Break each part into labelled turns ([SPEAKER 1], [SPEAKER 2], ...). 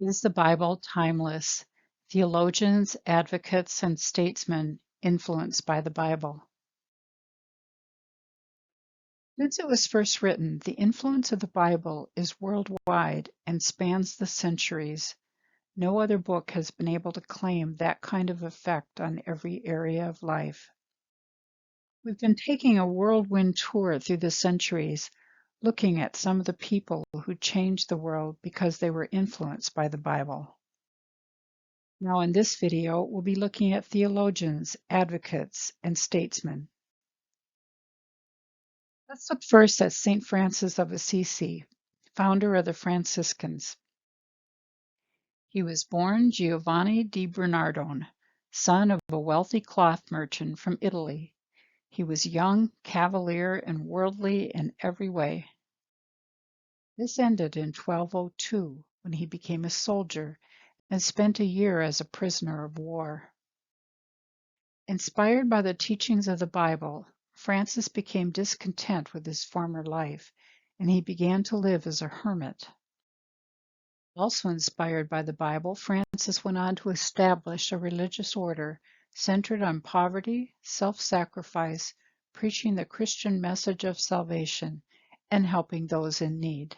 [SPEAKER 1] Is the Bible timeless? Theologians, advocates, and statesmen influenced by the Bible. Since it was first written, the influence of the Bible is worldwide and spans the centuries. No other book has been able to claim that kind of effect on every area of life. We've been taking a whirlwind tour through the centuries, looking at some of the people who changed the world because they were influenced by the Bible. Now in this video, we'll be looking at theologians, advocates, and statesmen. Let's look first at St. Francis of Assisi, founder of the Franciscans. He was born Giovanni di Bernardone, son of a wealthy cloth merchant from Italy. He was young, cavalier, and worldly in every way. This ended in 1202 when he became a soldier and spent a year as a prisoner of war. Inspired by the teachings of the Bible, Francis became discontent with his former life, and he began to live as a hermit. Also inspired by the Bible, Francis went on to establish a religious order centered on poverty, self-sacrifice, preaching the Christian message of salvation, and helping those in need.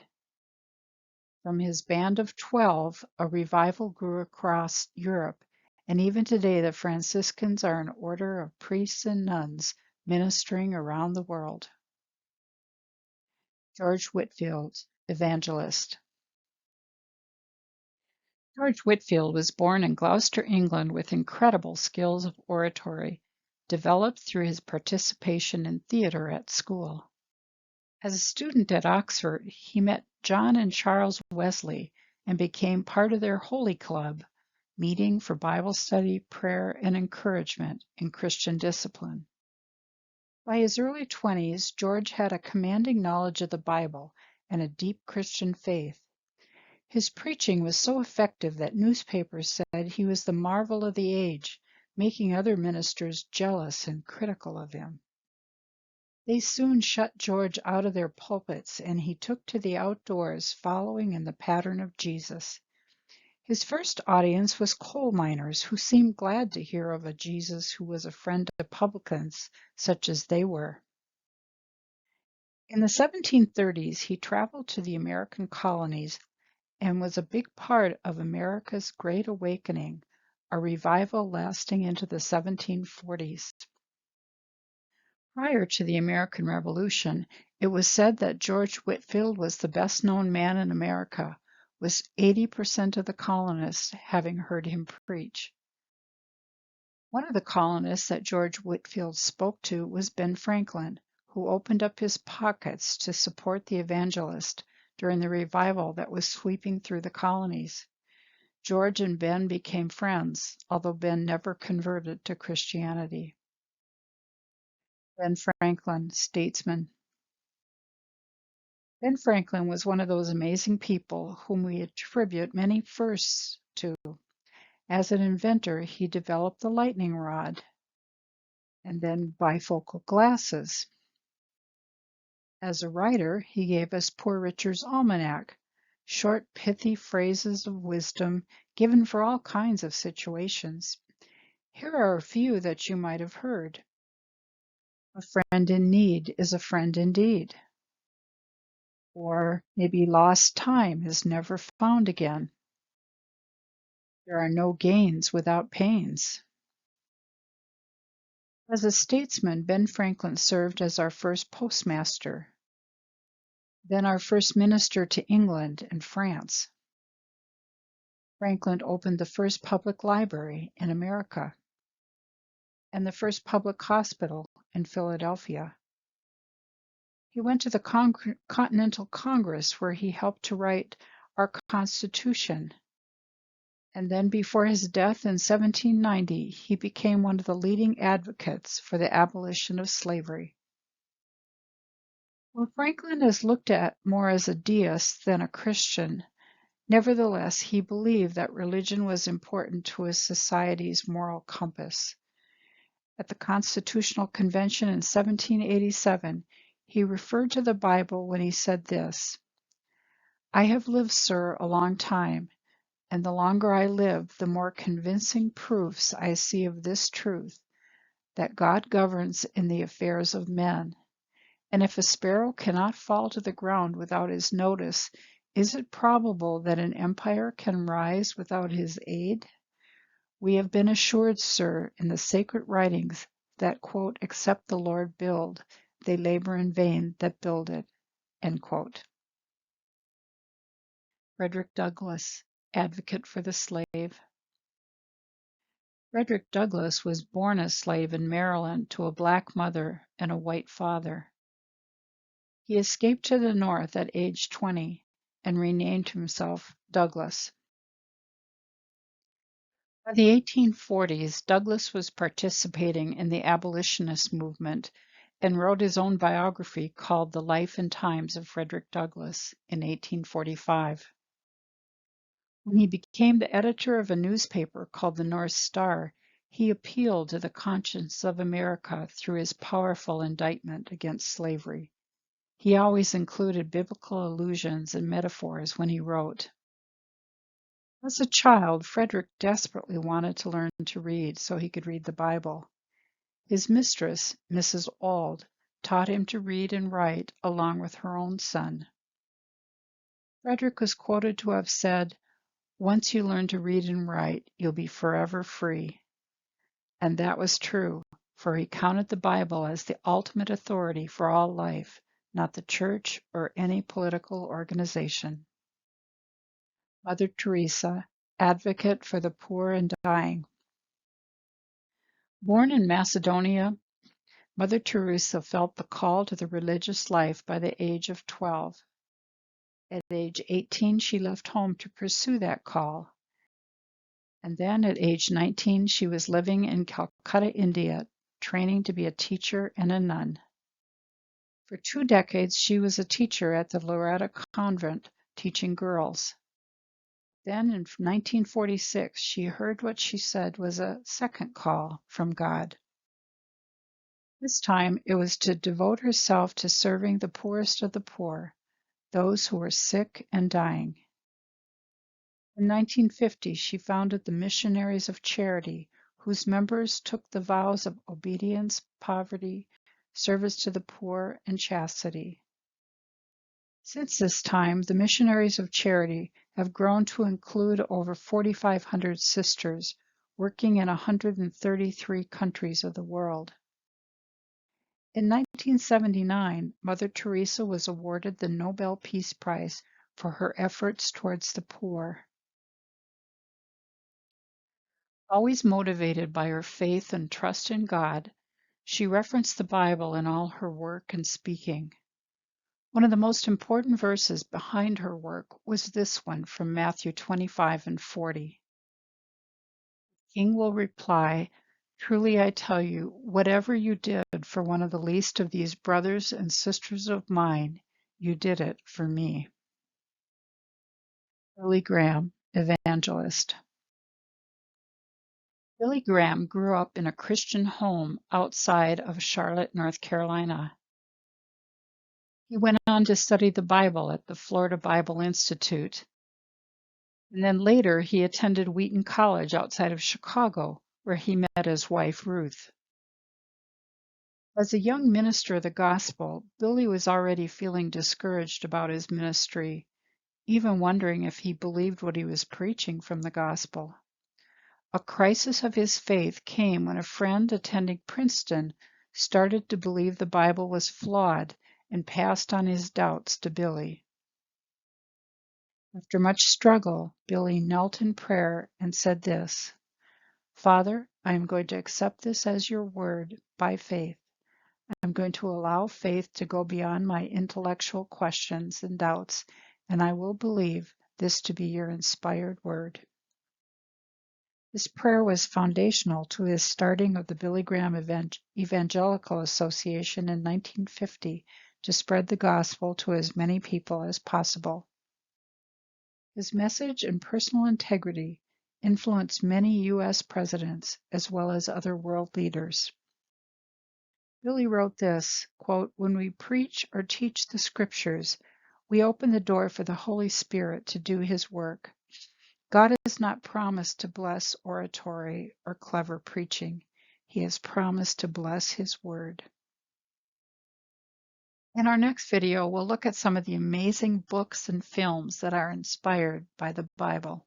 [SPEAKER 1] From his band of 12, a revival grew across Europe, and even today the Franciscans are an order of priests and nuns ministering around the world. George Whitefield, evangelist. George Whitefield was born in Gloucester, England, with incredible skills of oratory, developed through his participation in theatre at school. As a student at Oxford, he met John and Charles Wesley and became part of their Holy Club, meeting for Bible study, prayer, and encouragement in Christian discipline. By his early 20s, George had a commanding knowledge of the Bible and a deep Christian faith. His preaching was so effective that newspapers said he was the marvel of the age, making other ministers jealous and critical of him. They soon shut George out of their pulpits, and he took to the outdoors, following in the pattern of Jesus. His first audience was coal miners, who seemed glad to hear of a Jesus who was a friend to publicans such as they were. In the 1730s, he traveled to the American colonies and was a big part of America's Great Awakening, a revival lasting into the 1740s. Prior to the American Revolution, it was said that George Whitefield was the best-known man in America, with 80% of the colonists having heard him preach. One of the colonists that George Whitefield spoke to was Ben Franklin, who opened up his pockets to support the evangelist during the revival that was sweeping through the colonies. George and Ben became friends, although Ben never converted to Christianity. Ben Franklin, statesman. Ben Franklin was one of those amazing people whom we attribute many firsts to. As an inventor, he developed the lightning rod and then bifocal glasses. As a writer, he gave us Poor Richard's Almanac, short, pithy phrases of wisdom given for all kinds of situations. Here are a few that you might have heard. A friend in need is a friend indeed. Or maybe lost time is never found again. There are no gains without pains. As a statesman, Ben Franklin served as our first postmaster, then our first minister to England and France. Franklin opened the first public library in America and the first public hospital in Philadelphia. He went to the Continental Congress, where he helped to write our Constitution. And then before his death in 1790, he became one of the leading advocates for the abolition of slavery. While Franklin is looked at more as a deist than a Christian, nevertheless, he believed that religion was important to his society's moral compass. At the Constitutional Convention in 1787, he referred to the Bible when he said this, "I have lived, sir, a long time, and the longer I live, the more convincing proofs I see of this truth, that God governs in the affairs of men. And if a sparrow cannot fall to the ground without his notice, is it probable that an empire can rise without his aid? We have been assured, sir, in the sacred writings that, quote, except the Lord build, they labor in vain that build it, end quote. Frederick Douglass, advocate for the slave. Frederick Douglass was born a slave in Maryland to a black mother and a white father. He escaped to the North at age 20 and renamed himself Douglass. By the 1840s, Douglass was participating in the abolitionist movement and wrote his own biography called The Life and Times of Frederick Douglass in 1845. When he became the editor of a newspaper called the North Star, he appealed to the conscience of America through his powerful indictment against slavery. He always included biblical allusions and metaphors when he wrote. As a child, Frederick desperately wanted to learn to read so he could read the Bible. His mistress, Mrs. Auld, taught him to read and write along with her own son. Frederick was quoted to have said, "Once you learn to read and write, you'll be forever free." And that was true, for he counted the Bible as the ultimate authority for all life, not the church or any political organization. Mother Teresa, advocate for the poor and dying. Born in Macedonia, Mother Teresa felt the call to the religious life by the age of 12. At age 18, she left home to pursue that call. And then at age 19, she was living in Calcutta, India, training to be a teacher and a nun. For 2 decades, she was a teacher at the Loreto Convent, teaching girls. Then in 1946, she heard what she said was a second call from God. This time, it was to devote herself to serving the poorest of the poor, those who were sick and dying. In 1950, she founded the Missionaries of Charity, whose members took the vows of obedience, poverty, service to the poor, and chastity. Since this time, the Missionaries of Charity have grown to include over 4,500 sisters working in 133 countries of the world. In 1979, Mother Teresa was awarded the Nobel Peace Prize for her efforts towards the poor. Always motivated by her faith and trust in God, she referenced the Bible in all her work and speaking. One of the most important verses behind her work was this one from Matthew 25:40. The king will reply, "Truly I tell you, whatever you did for one of the least of these brothers and sisters of mine, you did it for me." Billy Graham, evangelist. Billy Graham grew up in a Christian home outside of Charlotte, North Carolina. He went on to study the Bible at the Florida Bible Institute. And then later, he attended Wheaton College outside of Chicago, where he met his wife, Ruth. As a young minister of the gospel, Billy was already feeling discouraged about his ministry, even wondering if he believed what he was preaching from the gospel. A crisis of his faith came when a friend attending Princeton started to believe the Bible was flawed and passed on his doubts to Billy. After much struggle, Billy knelt in prayer and said this: "Father, I am going to accept this as your word by faith. I'm going to allow faith to go beyond my intellectual questions and doubts, and I will believe this to be your inspired word." This prayer was foundational to his starting of the Billy Graham Evangelical Association in 1950 to spread the gospel to as many people as possible. His message and personal integrity influenced many U.S. presidents as well as other world leaders. Billy wrote this, quote, "When we preach or teach the scriptures, we open the door for the Holy Spirit to do his work. God has not promised to bless oratory or clever preaching. He has promised to bless His Word. In our next video, we'll look at some of the amazing books and films that are inspired by the Bible.